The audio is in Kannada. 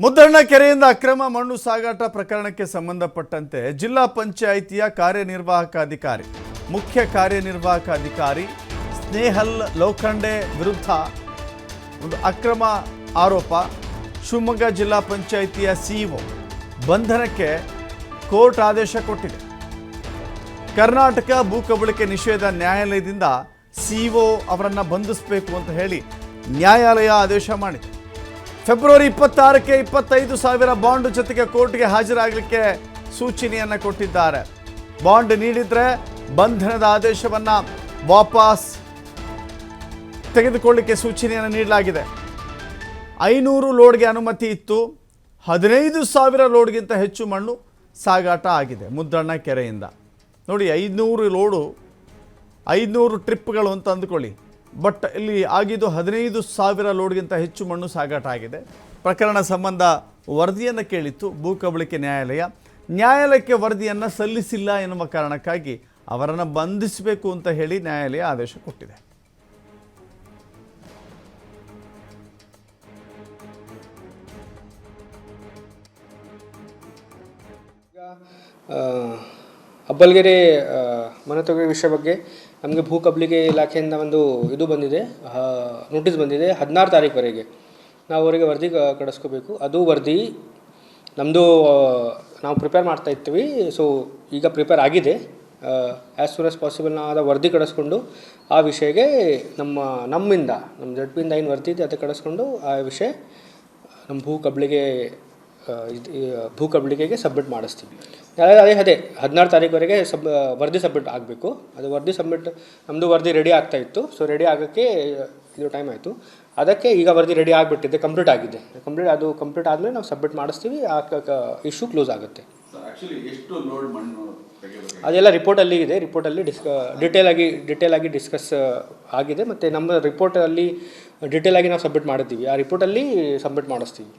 ಮುದ್ದಣ್ಣ ಕೆರೆಯಿಂದ ಅಕ್ರಮ ಮಣ್ಣು ಸಾಗಾಟ ಪ್ರಕರಣಕ್ಕೆ ಸಂಬಂಧಪಟ್ಟಂತೆ ಜಿಲ್ಲಾ ಪಂಚಾಯಿತಿಯ ಕಾರ್ಯನಿರ್ವಾಹಕ ಅಧಿಕಾರಿ ಮುಖ್ಯ ಕಾರ್ಯನಿರ್ವಾಹಕ ಅಧಿಕಾರಿ ಸ್ನೇಹಲ್ ಲೋಖಂಡೆ ವಿರುದ್ಧ ಒಂದು ಅಕ್ರಮ ಆರೋಪ. ಶಿವಮೊಗ್ಗ ಜಿಲ್ಲಾ ಪಂಚಾಯಿತಿಯ ಸಿಇಒ ಬಂಧನಕ್ಕೆ ಕೋರ್ಟ್ ಆದೇಶ ಕೊಟ್ಟಿದೆ. ಕರ್ನಾಟಕ ಭೂ ಕಬಳಿಕೆ ನಿಷೇಧ ನ್ಯಾಯಾಲಯದಿಂದ ಸಿಇಒ ಅವರನ್ನು ಬಂಧಿಸಬೇಕು ಅಂತ ಹೇಳಿ ನ್ಯಾಯಾಲಯ ಆದೇಶ ಮಾಡಿದೆ. ಫೆಬ್ರವರಿ 26ಕ್ಕೆ 25,000 ಬಾಂಡ್ ಜೊತೆಗೆ ಕೋರ್ಟ್ಗೆ ಹಾಜರಾಗಲಿಕ್ಕೆ ಸೂಚನೆಯನ್ನು ಕೊಟ್ಟಿದ್ದಾರೆ. ಬಾಂಡ್ ನೀಡಿದರೆ ಬಂಧನದ ಆದೇಶವನ್ನು ವಾಪಸ್ ತೆಗೆದುಕೊಳ್ಳಲಿಕ್ಕೆ ಸೂಚನೆಯನ್ನು ನೀಡಲಾಗಿದೆ. 500 ಲೋಡ್ಗೆ ಅನುಮತಿ ಇತ್ತು. 15,000 ಲೋಡ್ಗಿಂತ ಹೆಚ್ಚು ಮಣ್ಣು ಸಾಗಾಟ ಆಗಿದೆ ಮುದ್ದಣ್ಣ ಕೆರೆಯಿಂದ. ನೋಡಿ, 500 ಲೋಡು 500 ಟ್ರಿಪ್ಗಳು ಅಂತ ಅಂದ್ಕೊಳ್ಳಿ. ಬಟ್ ಇಲ್ಲಿ ಆಗಿದ್ದು 15,000 ಲೋಡ್ಗಿಂತ ಹೆಚ್ಚು ಮಣ್ಣು ಸಾಗಾಟ ಆಗಿದೆ. ಪ್ರಕರಣ ಸಂಬಂಧ ವರದಿಯನ್ನು ಕೇಳಿತ್ತು ಭೂ ಕಬಳಿಕೆ ನ್ಯಾಯಾಲಯ. ನ್ಯಾಯಾಲಯಕ್ಕೆ ವರದಿಯನ್ನು ಸಲ್ಲಿಸಿಲ್ಲ ಎನ್ನುವ ಕಾರಣಕ್ಕಾಗಿ ಅವರನ್ನು ಬಂಧಿಸಬೇಕು ಅಂತ ಹೇಳಿ ನ್ಯಾಯಾಲಯ ಆದೇಶ ಕೊಟ್ಟಿದೆ. ಅಬ್ಬಲ್ಗೆರೆ ಮನೆ ತೆಗೆಯುವ ವಿಷಯ ಬಗ್ಗೆ ನಮಗೆ ಭೂ ಕಬಳಿಕೆ ಇಲಾಖೆಯಿಂದ ಒಂದು ಇದು ಬಂದಿದೆ, ನೋಟಿಸ್ ಬಂದಿದೆ. 16 ತಾರೀಕುವರೆಗೆ ನಾವು ಅವರಿಗೆ ವರದಿ ಕಳಿಸ್ಕೋಬೇಕು. ಅದು ವರದಿ ನಮ್ಮದು ನಾವು ಪ್ರಿಪೇರ್ ಮಾಡ್ತಾ ಇರ್ತೀವಿ. ಸೊ ಈಗ ಪ್ರಿಪೇರ್ ಆಗಿದೆ. ಆ್ಯಸ್ ಸೂನ್ ಆಸ್ ಪಾಸಿಬಲ್ ನಾವು ಅದು ವರದಿ ಕಳಿಸ್ಕೊಂಡು ಆ ವಿಷಯಕ್ಕೆ ನಮ್ಮ ಜಡ್ಪಿಯಿಂದ ಏನು ವರದಿ ಇದೆ ಅದು ಕಳಿಸ್ಕೊಂಡು ಆ ವಿಷಯ ನಮ್ಮ ಭೂ ಕಬಳಿಕೆಗೆ ಸಬ್ಮಿಟ್ ಮಾಡಿಸ್ತೀವಿ. ಅದೇ 16 ತಾರೀಕುವರೆಗೆ ವರದಿ ಸಬ್ಮಿಟ್ ಆಗಬೇಕು. ಅದು ವರದಿ ಸಬ್ಮಿಟ್ ನಮ್ಮದು ವರದಿ ರೆಡಿ ಆಗ್ತಾ ಇತ್ತು. ಸೊ ರೆಡಿ ಆಗೋಕ್ಕೆ ಇದು ಟೈಮ್ ಆಯಿತು. ಅದಕ್ಕೆ ಈಗ ವರದಿ ರೆಡಿ ಆಗಿಬಿಟ್ಟಿದೆ, ಕಂಪ್ಲೀಟ್ ಆಗಿದೆ. ಕಂಪ್ಲೀಟ್ ಆದಮೇಲೆ ನಾವು ಸಬ್ಮಿಟ್ ಮಾಡಿಸ್ತೀವಿ. ಆ ಇಶ್ಯೂ ಕ್ಲೋಸ್ ಆಗುತ್ತೆ. ಅದೆಲ್ಲ ರಿಪೋರ್ಟಲ್ಲಿ ಇದೆ. ರಿಪೋರ್ಟಲ್ಲಿ ಡಿಟೇಲ್ ಆಗಿ ಡಿಸ್ಕಸ್ ಆಗಿದೆ. ಮತ್ತು ನಮ್ಮ ರಿಪೋರ್ಟಲ್ಲಿ ಡಿಟೇಲ್ ಆಗಿ ನಾವು ಸಬ್ಮಿಟ್ ಮಾಡಿದ್ದೀವಿ. ಆ ರಿಪೋರ್ಟಲ್ಲಿ ಸಬ್ಮಿಟ್ ಮಾಡಿಸ್ತೀವಿ.